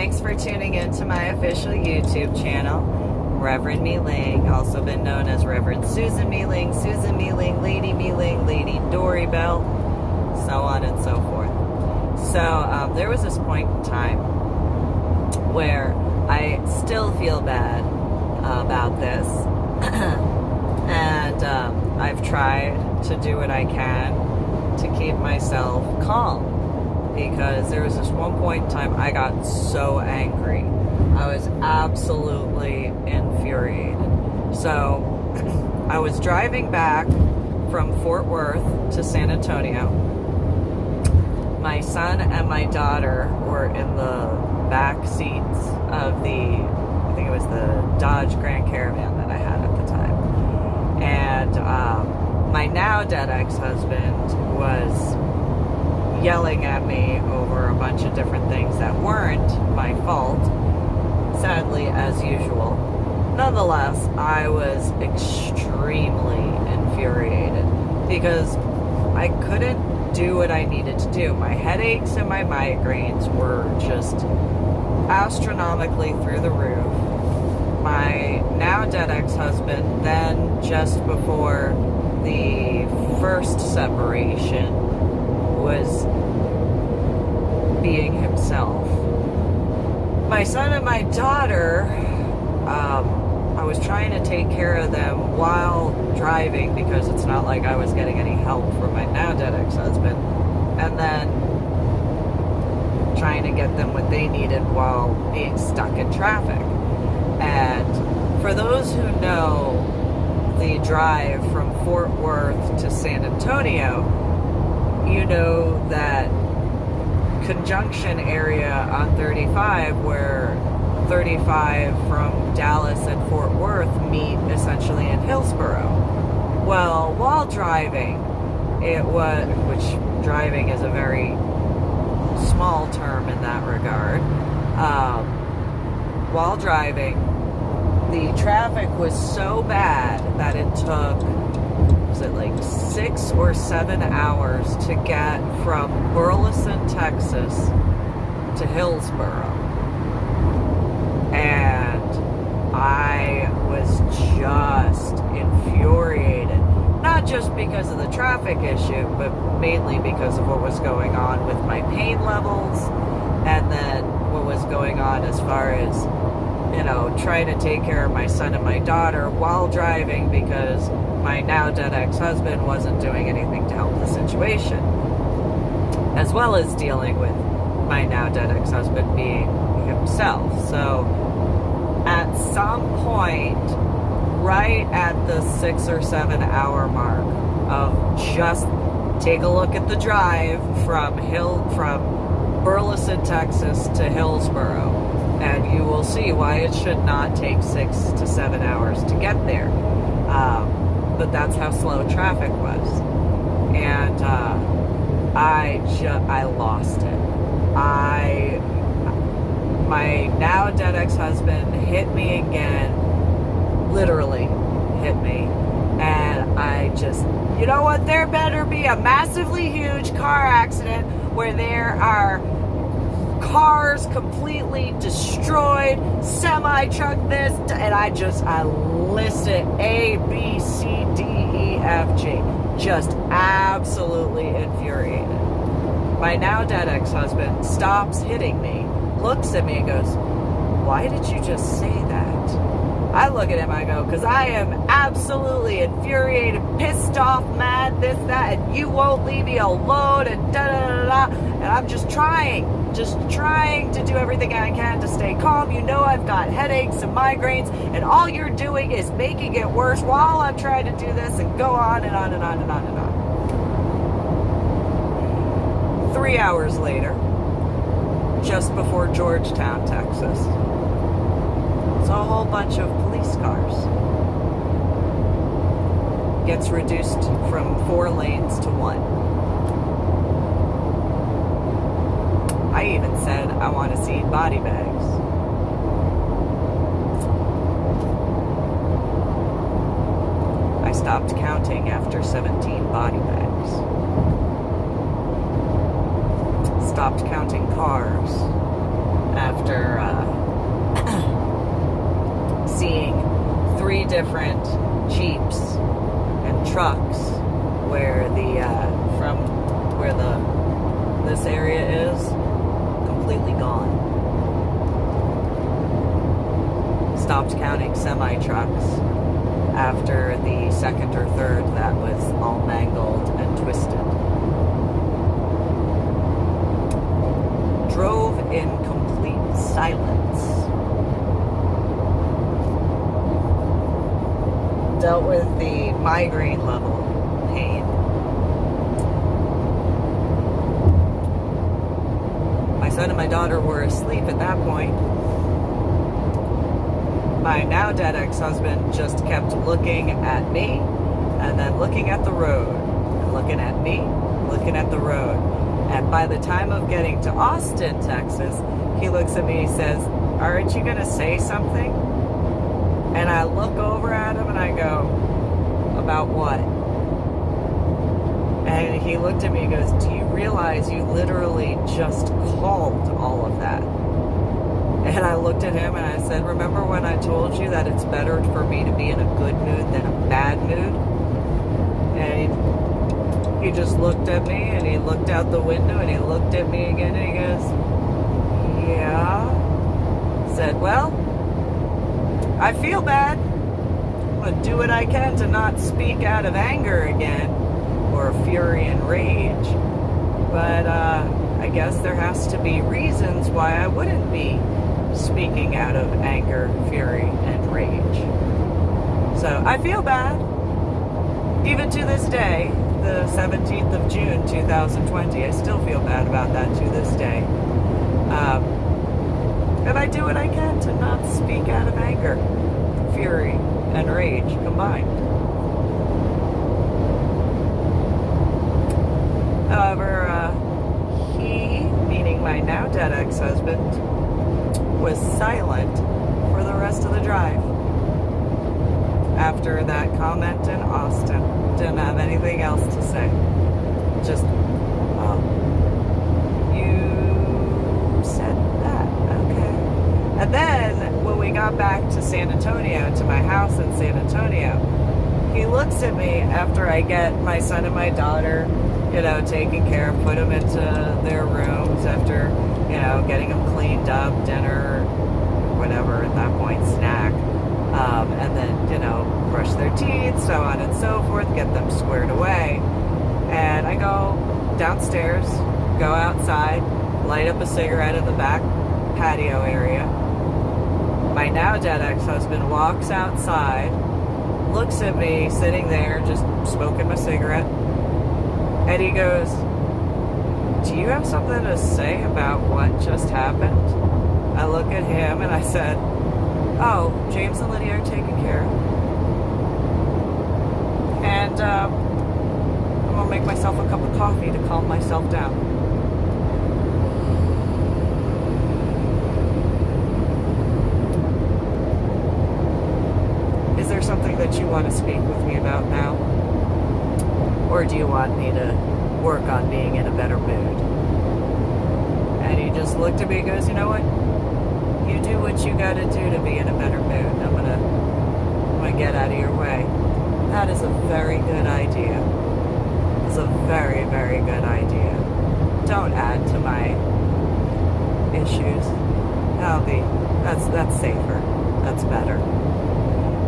Thanks for tuning in to my official YouTube channel, Reverend MeeLing, also been known as Reverend Susan MeeLing, Lady MeeLing, Lady Dori, Belle, so on and so forth. So there was this point in time where I still feel bad about this, and I've tried to do what I can to keep myself calm, because there was this one point in time I got so angry. I was absolutely infuriated. So I was driving back from Fort Worth to San Antonio. My son and my daughter were in the back seats of I think it was the Dodge Grand Caravan that I had at the time. And my now dead ex-husband was yelling at me over a bunch of different things that weren't my fault, sadly, as usual. Nonetheless, I was extremely infuriated because I couldn't do what I needed to do. My headaches and my migraines were just astronomically through the roof. My now dead ex-husband, then just before the first separation, was being himself. My son and my daughter, I was trying to take care of them while driving, because it's not like I was getting any help from my now dead ex-husband, and then trying to get them what they needed while being stuck in traffic. And for those who know the drive from Fort Worth to San Antonio, you know that conjunction area on 35 where 35 from Dallas and Fort Worth meet essentially in Hillsboro. Well, while driving, which driving is a very small term in that regard, while driving, the traffic was so bad that it took, was it like 6 or 7 hours to get from Burleson, Texas to Hillsboro. And I was just infuriated. Not just because of the traffic issue, but mainly because of what was going on with my pain levels, and then what was going on as far as, trying to take care of my son and my daughter while driving, because my now dead ex-husband wasn't doing anything to help the situation, as well as dealing with my now dead ex-husband being himself. So at some point, right at the 6 or 7 hour mark of just take a look at the drive from Burleson, Texas to Hillsboro, and you will see why it should not take 6 to 7 hours to get there. But that's how slow traffic was. And I lost it. My now dead ex-husband hit me again, literally hit me. And I just, you know what, there better be a massively huge car accident where there are cars completely destroyed, semi-truck this, and I listed A, B, C, D, E, F, G. Just absolutely infuriated. My now dead ex-husband stops hitting me, looks at me and goes, "Why did you just say that?" I look at him, I go, "Because I am absolutely infuriated, pissed off, mad, this, that, and you won't leave me alone, and da-da-da-da-da, and I'm just trying to do everything I can to stay calm. You know I've got headaches and migraines, and all you're doing is making it worse while I'm trying to do this," and go on and on and on and on and on. 3 hours later, just before Georgetown, Texas, saw a whole bunch of police cars. Gets reduced from 4 lanes to 1. I even said I want to see body bags. I stopped counting after 17 body bags. Stopped counting cars after after seeing 3 different Jeeps and trucks where this area is completely gone. Stopped counting semi-trucks after the 2nd or 3rd that was all mangled and twisted. Drove in complete silence. Dealt with the migraine level pain. My son and my daughter were asleep at that point. My now dead ex-husband just kept looking at me and then looking at the road. And looking at me, looking at the road. And by the time of getting to Austin, Texas, he looks at me and he says, "Aren't you going to say something?" And I look over at him and I go, "About what?" And he looked at me and goes, "Do you realize you literally just called all of that?" And I looked at him and I said, "Remember when I told you that it's better for me to be in a good mood than a bad mood?" And he just looked at me and he looked out the window and he looked at me again and he goes, "Yeah." I said, "Well, I feel bad. I'm going to do what I can to not speak out of anger again or fury and rage. But I guess there has to be reasons why I wouldn't be speaking out of anger, fury, and rage. So I feel bad. Even to this day, the 17th of June, 2020, I still feel bad about that to this day. And I do what I can to not speak out of anger, fury, and rage combined. However, he, meaning my now dead ex-husband, was silent for the rest of the drive. After that comment in Austin, didn't have anything else to say. Just, "Oh, you said that, okay." And then, when we got back to San Antonio, to my house in San Antonio, he looks at me after I get my son and my daughter, taken care of, put them into their rooms after, getting them cleaned up, dinner, whatever, at that point, snack, and then, brush their teeth, so on and so forth, get them squared away. And I go downstairs, go outside, light up a cigarette in the back patio area. My now dead ex-husband walks outside, looks at me sitting there just smoking my cigarette, and he goes, "Do you have something to say about what just happened?" I look at him and I said, "Oh, James and Lydia are taken care of. And I'm going to make myself a cup of coffee to calm myself down." Is there something that you want to speak with me about now? Or do you want me to work on being in a better mood? And he just looked at me and goes, "You know what? You do what you got to do to be in a better mood. I'm gonna get out of your way." That is a very good idea. It's a very, very good idea. Don't add to my issues. That's safer. That's better.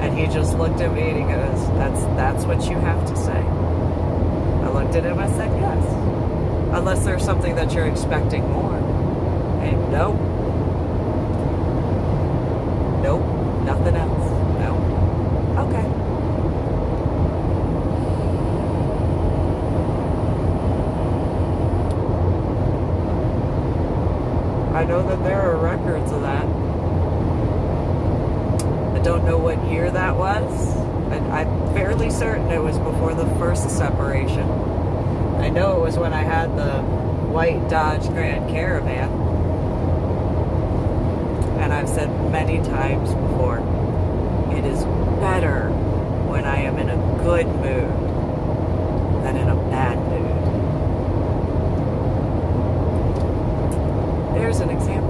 And he just looked at me and he goes, that's what you have to say." I looked at him, I said, "Yes. Unless there's something that you're expecting more." And nope, nothing else. No. Okay. I know that there are records of that. I don't know what year that was. I'm fairly certain it was before the first separation. I know it was when I had the white Dodge Grand Caravan. And I've said many times before, it is better when I am in a good mood than in a bad mood. There's an example.